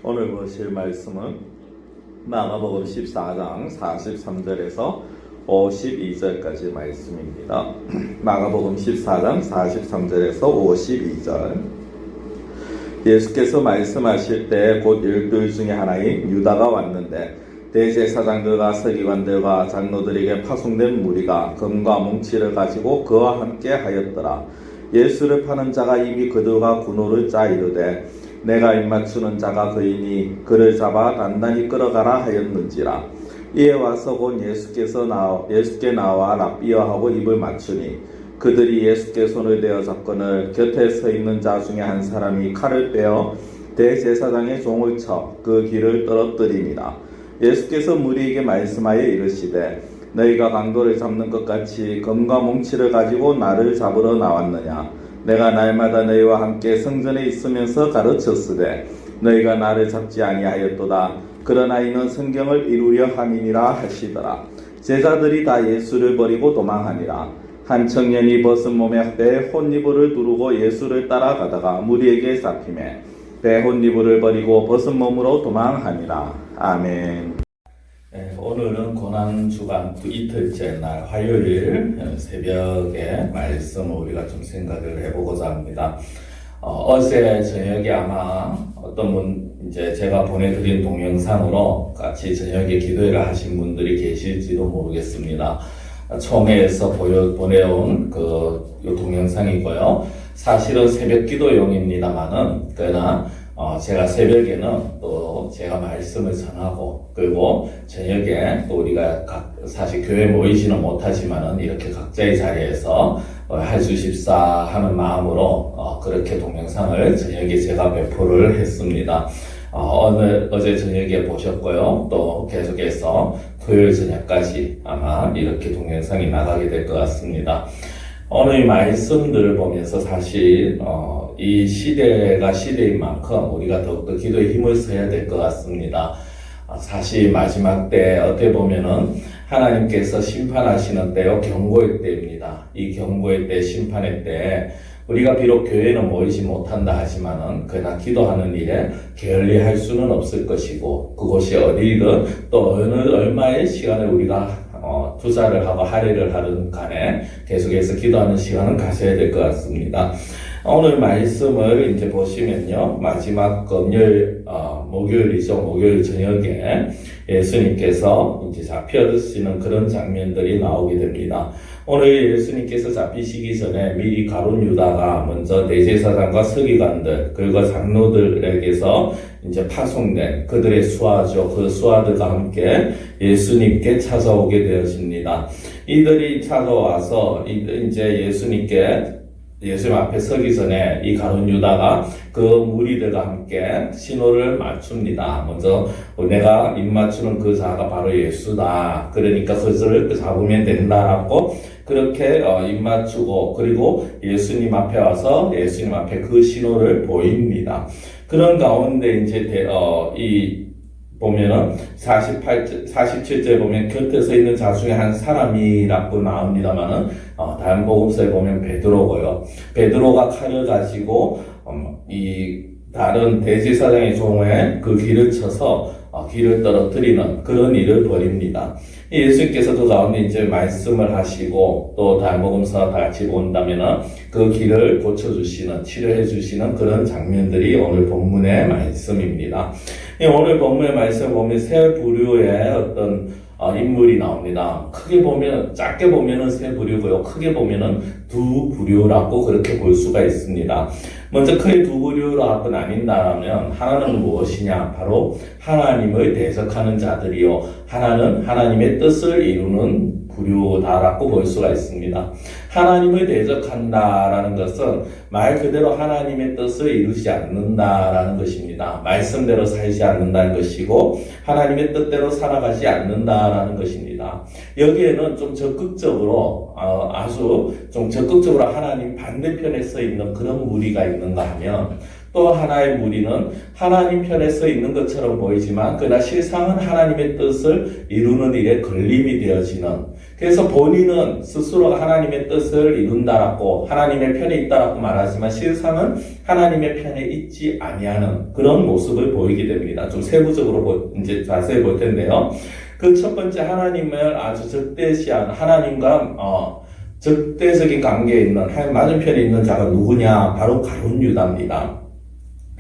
오늘 보실 말씀은 마가복음 14장 43절에서 52절까지 말씀입니다. 마가복음 14장 43절에서 52절. 예수께서 말씀하실 때 곧 12 중에 하나인 유다가 왔는데 대제사장들과 서기관들과 장로들에게 파송된 무리가 금과 뭉치를 가지고 그와 함께 하였더라. 예수를 파는 자가 이미 그들과 군호를 짜 이르되 내가 입맞추는 자가 그이니 그를 잡아 단단히 끌어가라 하였는지라. 이에 와서 곧 예수께 나와 랍비어하고 입을 맞추니 그들이 예수께 손을 대어 잡거늘 곁에 서 있는 자 중에 한 사람이 칼을 빼어 대제사장의 종을 쳐 그 귀를 떨어뜨리니라. 예수께서 무리에게 말씀하여 이르시되 너희가 강도를 잡는 것 같이 검과 뭉치를 가지고 나를 잡으러 나왔느냐. 내가 날마다 너희와 함께 성전에 있으면서 가르쳤으되 너희가 나를 잡지 아니하였도다. 그러나 이는 성경을 이루려 함이니라 하시더라. 제자들이 다 예수를 버리고 도망하니라. 한 청년이 벗은 몸에 배에 혼이불을 두르고 예수를 따라가다가 무리에게 잡히매 배 혼이불을 버리고 벗은 몸으로 도망하니라. 아멘. 오늘은 고난주간 이틀째 날 화요일 새벽에 말씀을 우리가 좀 생각을 해보고자 합니다. 어제 저녁에 아마 어떤 분 이제 제가 보내드린 동영상으로 같이 저녁에 기도회를 하신 분들이 계실지도 모르겠습니다. 총회에서 보내온 요 동영상이고요. 사실은 새벽 기도용입니다만은 그러나 제가 새벽에는 또 제가 말씀을 전하고 그리고 저녁에 또 우리가 사실 교회 모이지는 못하지만은 이렇게 각자의 자리에서 할 수 싶사 하는 마음으로 그렇게 동영상을 저녁에 제가 배포를 했습니다. 어제 저녁에 보셨고요. 또 계속해서 토요일 저녁까지 아마 이렇게 동영상이 나가게 될 것 같습니다. 오늘 말씀들을 보면서 사실 이 시대가 시대인 만큼 우리가 더욱더 기도에 힘을 써야 될 것 같습니다. 사실 마지막 때 어떻게 보면은 하나님께서 심판하시는 때요, 경고의 때입니다. 이 경고의 때, 심판의 때 우리가 비록 교회는 모이지 못한다 하지만은 그러나 기도하는 일에 게을리할 수는 없을 것이고 그곳이 어디든 또 얼마의 시간을 우리가 투자를 하고 할애를 하든 간에 계속해서 기도하는 시간은 가져야 될 것 같습니다. 오늘 말씀을 이제 보시면요. 마지막 목요일이죠. 목요일 저녁에 예수님께서 이제 잡혀드시는 그런 장면들이 나오게 됩니다. 오늘 예수님께서 잡히시기 전에 미리 가룟 유다가 먼저 대제사장과 서기관들 그리고 장로들에게서 이제 파송된 그들의 수하죠. 그 수하들과 함께 예수님께 찾아오게 되어집니다. 이들이 찾아와서 이제 예수님 앞에 서기 전에 이 가룟 유다가 그 무리들과 함께 신호를 맞춥니다. 먼저 내가 입맞추는 그 자가 바로 예수다. 그러니까 그들을 잡으면 된다라고 그렇게 입맞추고 그리고 예수님 앞에 와서 예수님 앞에 그 신호를 보입니다. 그런 가운데 이제 보면은 47절 보면 곁에 서 있는 자 중에 한 사람이라고 나옵니다만은 다른 복음서에 보면 베드로고요. 베드로가 칼을 가지고 이 다른 대제사장의 종에 그 귀를 쳐서 귀를 떨어뜨리는 그런 일을 벌입니다. 예수님께서 그 가운데 이제 말씀을 하시고 또 다른 복음서 다 같이 본다면은 그 귀를 고쳐주시는 치료해 주시는 그런 장면들이 오늘 본문의 말씀입니다. 오늘 본문의 말씀을 보면 세 부류의 어떤 인물이 나옵니다. 작게 보면은 세 부류고요. 크게 보면은 두 부류라고 그렇게 볼 수가 있습니다. 먼저 크게 두 부류라고 나뉜다면 하나는 무엇이냐? 바로 하나님을 대적하는 자들이요. 하나는 하나님의 뜻을 이루는 부류다라고 볼 수가 있습니다. 하나님을 대적한다라는 것은 말 그대로 하나님의 뜻을 이루지 않는다라는 것입니다. 말씀대로 살지 않는다는 것이고 하나님의 뜻대로 살아가지 않는다라는 것입니다. 여기에는 좀 적극적으로 아주 좀 적극적으로 하나님 반대편에 서 있는 그런 무리가 있는가 하면 또 하나의 무리는 하나님 편에 서 있는 것처럼 보이지만 그러나 실상은 하나님의 뜻을 이루는 일에 걸림이 되어지는 그래서 본인은 스스로가 하나님의 뜻을 이룬다라고 하나님의 편에 있다라고 말하지만 실상은 하나님의 편에 있지 아니하는 그런 모습을 보이게 됩니다. 좀 세부적으로 이제 자세히 볼 텐데요. 그 첫 번째 하나님을 아주 적대시한 하나님과 적대적인 관계에 있는 맞은편에 있는 자가 누구냐? 바로 가룟 유다입니다.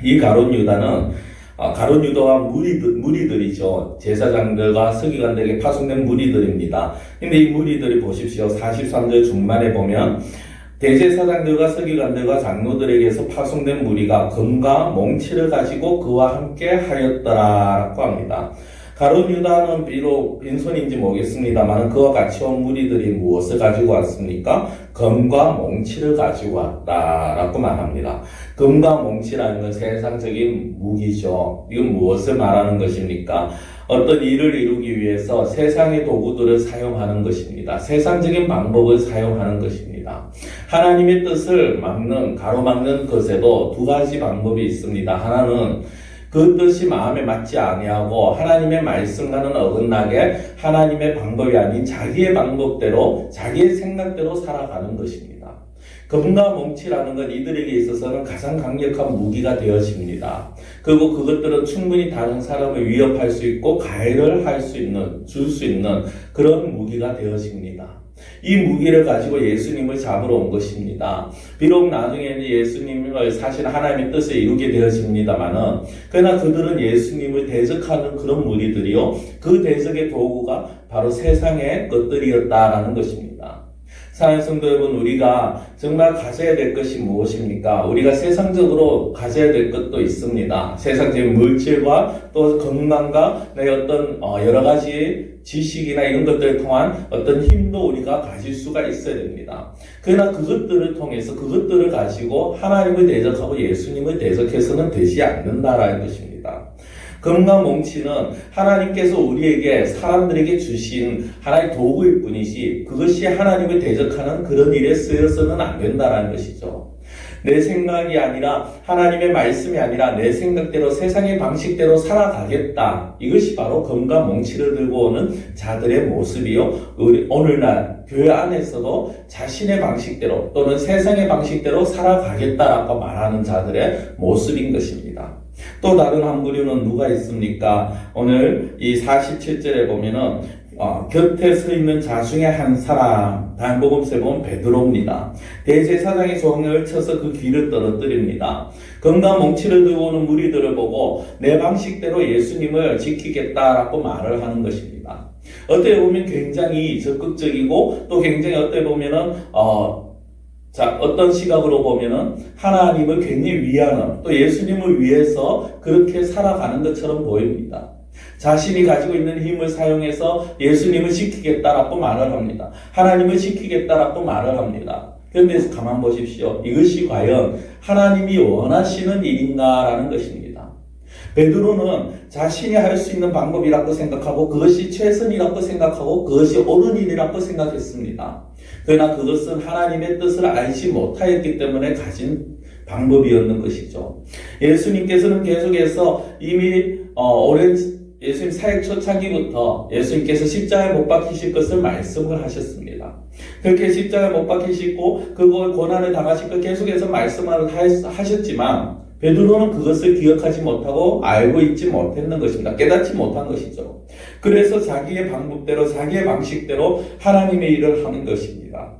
이 가룟 유다는 가룟 유다와 무리들이죠. 제사장들과 서기관들에게 파송된 무리들입니다. 근데 이 무리들이 보십시오. 43절 중반에 보면 대제사장들과 서기관들과 장로들에게서 파송된 무리가 금과 몽치를 가지고 그와 함께 하였더라라고 합니다. 가룟 유다는 비록 빈손인지 모르겠습니다만 그와 같이 온 무리들이 무엇을 가지고 왔습니까? 금과 몽치를 가지고 왔다라고 말합니다. 금과 몽치라는 건 세상적인 무기죠. 이건 무엇을 말하는 것입니까? 어떤 일을 이루기 위해서 세상의 도구들을 사용하는 것입니다. 세상적인 방법을 사용하는 것입니다. 하나님의 뜻을 가로막는 것에도 두 가지 방법이 있습니다. 하나는 그 뜻이 마음에 맞지 아니하고 하나님의 말씀과는 어긋나게 하나님의 방법이 아닌 자기의 방법대로 자기의 생각대로 살아가는 것입니다. 금과 몽치라는 건 이들에게 있어서는 가장 강력한 무기가 되어집니다. 그리고 그것들은 충분히 다른 사람을 위협할 수 있고 가해를 줄 수 있는 그런 무기가 되어집니다. 이 무기를 가지고 예수님을 잡으러 온 것입니다. 비록 나중에는 예수님을 사실 하나님의 뜻을 이루게 되어집니다만은 그러나 그들은 예수님을 대적하는 그런 무리들이요. 그 대적의 도구가 바로 세상의 것들이었다라는 것입니다. 사랑하는 성도 여러분, 우리가 정말 가져야 될 것이 무엇입니까? 우리가 세상적으로 가져야 될 것도 있습니다. 세상적인 물질과 또 건강과 어떤 여러 가지 지식이나 이런 것들을 통한 어떤 힘도 우리가 가질 수가 있어야 됩니다. 그러나 그것들을 통해서 그것들을 가지고 하나님을 대적하고 예수님을 대적해서는 되지 않는다라는 것입니다. 금과 몽치는 하나님께서 우리에게 사람들에게 주신 하나의 도구일 뿐이지 그것이 하나님을 대적하는 그런 일에 쓰여서는 안 된다라는 것이죠. 내 생각이 아니라 하나님의 말씀이 아니라 내 생각대로 세상의 방식대로 살아가겠다. 이것이 바로 금과 몽치를 들고 오는 자들의 모습이요. 오늘날 교회 안에서도 자신의 방식대로 또는 세상의 방식대로 살아가겠다라고 말하는 자들의 모습인 것입니다. 또 다른 한 부류는 누가 있습니까? 오늘 이 47절에 보면은 곁에 서 있는 자 중에 한 사람, 다음복음서에 보면 베드로입니다. 대제사장의 종을 쳐서 그 귀를 떨어뜨립니다. 금과 몽치를 들고 오는 무리들을 보고 내 방식대로 예수님을 지키겠다라고 말을 하는 것입니다. 어떻게 보면 굉장히 적극적이고 또 굉장히 어떻게 보면은 어떤 시각으로 보면은 하나님을 굉장히 위하는 또 예수님을 위해서 그렇게 살아가는 것처럼 보입니다. 자신이 가지고 있는 힘을 사용해서 예수님을 지키겠다라고 말을 합니다. 하나님을 지키겠다라고 말을 합니다. 그런데 가만 보십시오. 이것이 과연 하나님이 원하시는 일인가라는 것입니다. 베드로는 자신이 할 수 있는 방법이라고 생각하고 그것이 최선이라고 생각하고 그것이 옳은 일이라고 생각했습니다. 그러나 그것은 하나님의 뜻을 알지 못하였기 때문에 가진 방법이었는 것이죠. 예수님께서는 계속해서 이미 오랜 예수님 사역 초창기부터 예수님께서 십자가에 못 박히실 것을 말씀을 하셨습니다. 그렇게 십자가에 못 박히시고 그걸 고난을 당하실 것 계속해서 말씀을 하셨지만 베드로는 그것을 기억하지 못하고 알고 있지 못했는 것입니다. 깨닫지 못한 것이죠. 그래서 자기의 방법대로 자기의 방식대로 하나님의 일을 하는 것입니다.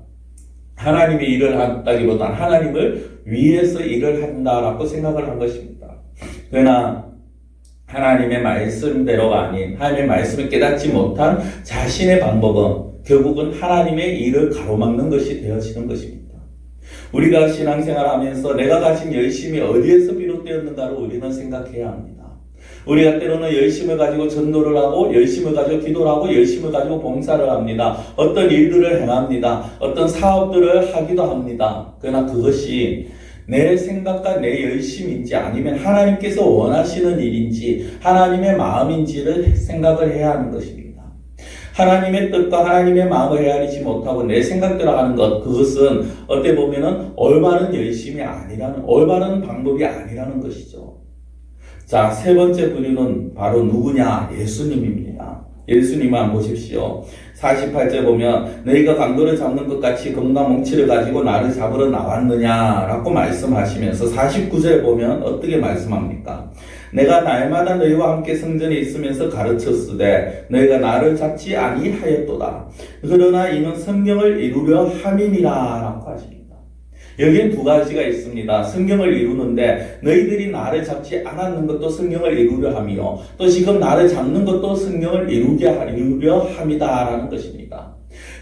하나님의 일을 한다기보다는 하나님을 위해서 일을 한다라고 생각을 한 것입니다. 그러나 하나님의 말씀대로가 아닌 하나님의 말씀을 깨닫지 못한 자신의 방법은 결국은 하나님의 일을 가로막는 것이 되어지는 것입니다. 우리가 신앙생활하면서 내가 가진 열심이 어디에서 비롯되었는가를 우리는 생각해야 합니다. 우리가 때로는 열심을 가지고 전도를 하고 열심을 가지고 기도를 하고 열심을 가지고 봉사를 합니다. 어떤 일들을 행합니다. 어떤 사업들을 하기도 합니다. 그러나 그것이 내 생각과 내 열심인지 아니면 하나님께서 원하시는 일인지 하나님의 마음인지를 생각을 해야 하는 것입니다. 하나님의 뜻과 하나님의 마음을 헤아리지 못하고 내 생각대로 하는 것, 그것은 어떻게 보면은 올바른 열심이 아니라는, 올바른 방법이 아니라는 것이죠. 자, 세 번째 부류는 바로 누구냐? 예수님입니다. 예수님만 보십시오. 48절 보면 너희가 강도를 잡는 것 같이 검과 몽치를 가지고 나를 잡으러 나왔느냐라고 말씀하시면서 49절 보면 어떻게 말씀합니까? 내가 날마다 너희와 함께 성전에 있으면서 가르쳤으되 너희가 나를 잡지 아니하였도다. 그러나 이는 성경을 이루려 함이니라 라고 하십니다. 여기엔 두 가지가 있습니다. 성경을 이루는데 너희들이 나를 잡지 않았는 것도 성경을 이루려 함이요. 또 지금 나를 잡는 것도 성경을 이루려 함이다라는 것입니다.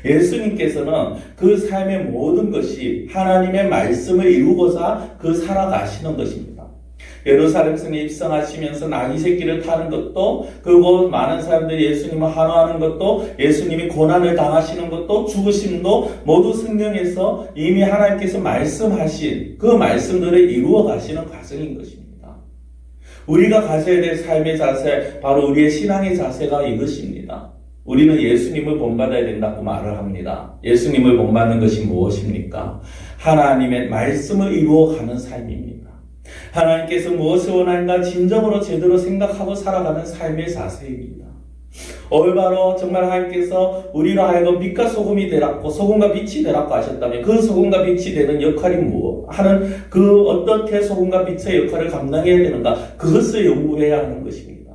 예수님께서는 그 삶의 모든 것이 하나님의 말씀을 이루고자 그 살아가시는 것입니다. 예루살렘 성에 입성하시면서 나귀 새끼를 타는 것도, 그리고 많은 사람들이 예수님을 환호하는 것도, 예수님이 고난을 당하시는 것도, 죽으심도 모두 성경에서 이미 하나님께서 말씀하신 그 말씀들을 이루어 가시는 과정인 것입니다. 우리가 가져야 될 삶의 자세, 바로 우리의 신앙의 자세가 이것입니다. 우리는 예수님을 본받아야 된다고 말을 합니다. 예수님을 본받는 것이 무엇입니까? 하나님의 말씀을 이루어가는 삶입니다. 하나님께서 무엇을 원하는가 진정으로 제대로 생각하고 살아가는 삶의 자세입니다. 올바로 정말 하나님께서 우리로 하여금 빛과 소금이 되라고, 소금과 빛이 되라고 하셨다면 그 소금과 빛이 되는 역할이 무엇? 하는 그 어떻게 소금과 빛의 역할을 감당해야 되는가? 그것을 연구해야 하는 것입니다.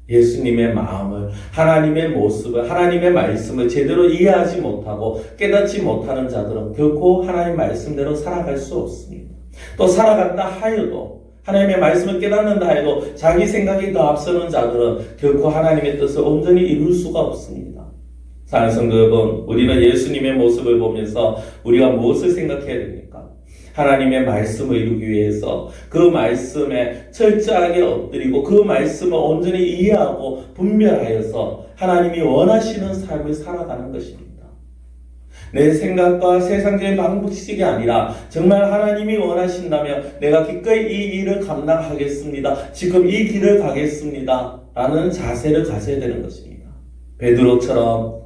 예수님의 마음을, 하나님의 모습을, 하나님의 말씀을 제대로 이해하지 못하고 깨닫지 못하는 자들은 결코 하나님의 말씀대로 살아갈 수 없습니다. 또 살아간다 하여도, 하나님의 말씀을 깨닫는다 해도 자기 생각이 더 앞서는 자들은 결코 하나님의 뜻을 온전히 이룰 수가 없습니다. 사랑하는 성도 여러분, 우리는 예수님의 모습을 보면서 우리가 무엇을 생각해야 됩니까? 하나님의 말씀을 이루기 위해서 그 말씀에 철저하게 엎드리고 그 말씀을 온전히 이해하고 분별하여서 하나님이 원하시는 삶을 살아가는 것입니다. 내 생각과 세상적인 방식이 아니라 정말 하나님이 원하신다면 내가 기꺼이 이 일을 감당하겠습니다. 지금 이 길을 가겠습니다. 라는 자세를 가져야 되는 것입니다. 베드로처럼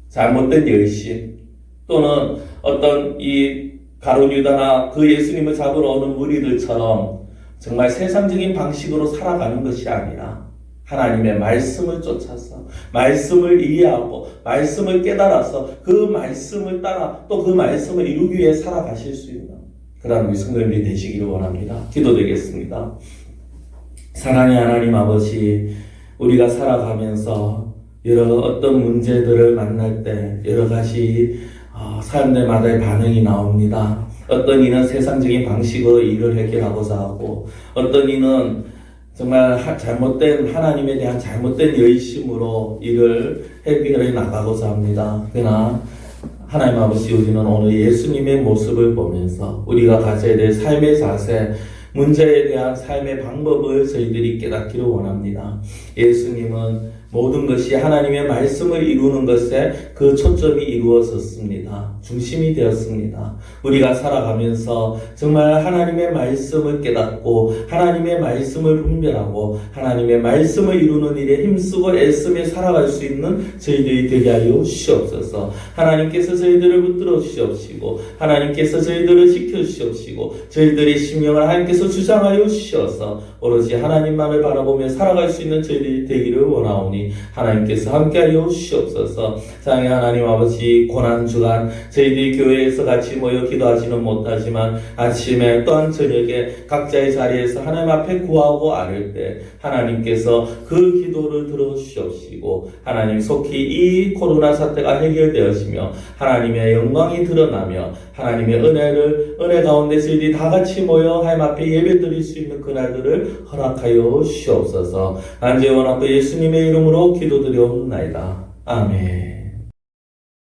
잘못된 열심, 또는 어떤 이 가룟 유다나 그 예수님을 잡으러 오는 무리들처럼 정말 세상적인 방식으로 살아가는 것이 아니라 하나님의 말씀을 쫓아서 말씀을 이해하고 말씀을 깨달아서 그 말씀을 따라 또 그 말씀을 이루기 위해 살아가실 수 있는 그런 우리 성도님들이 되시기를 원합니다. 기도드리겠습니다. 사랑의 하나님 아버지, 우리가 살아가면서 여러 어떤 문제들을 만날 때 여러 가지 사람들마다의 반응이 나옵니다. 어떤 이는 세상적인 방식으로 일을 해결하고자 하고, 어떤 이는 정말 잘못된 하나님에 대한 잘못된 열심으로 일을 해결해 나가고자 합니다. 그러나 하나님 아버지, 우리는 오늘 예수님의 모습을 보면서 우리가 가져야 될 삶의 자세, 문제에 대한 삶의 방법을 저희들이 깨닫기를 원합니다. 예수님은 모든 것이 하나님의 말씀을 이루는 것에 그 초점이 이루어졌습니다. 중심이 되었습니다. 우리가 살아가면서 정말 하나님의 말씀을 깨닫고 하나님의 말씀을 분별하고 하나님의 말씀을 이루는 일에 힘쓰고 애쓰며 살아갈 수 있는 저희들이 되게 하여 주시옵소서. 하나님께서 저희들을 붙들어 주시옵시고 하나님께서 저희들을 지켜 주시옵시고 저희들의 심령을 하나님께서 주장하여 주시어서 오로지 하나님만을 바라보며 살아갈 수 있는 저희들이 되기를 원하오니 하나님께서 함께하여 주시옵소서. 사랑의 하나님 아버지, 고난주간 저희들이 교회에서 같이 모여 기도하지는 못하지만 아침에 또한 저녁에 각자의 자리에서 하나님 앞에 구하고 아뢰을 때 하나님께서 그 기도를 들어주시옵시고 하나님 속히 이 코로나 사태가 해결되어지며 하나님의 영광이 드러나며 하나님의 은혜 가운데 저희들이 다 같이 모여 하나님 앞에 예배드릴 수 있는 그날들을 허락하여 주시옵소서. 안제 원하고 예수님의 이름으로 기도드리옵나이다. 아멘.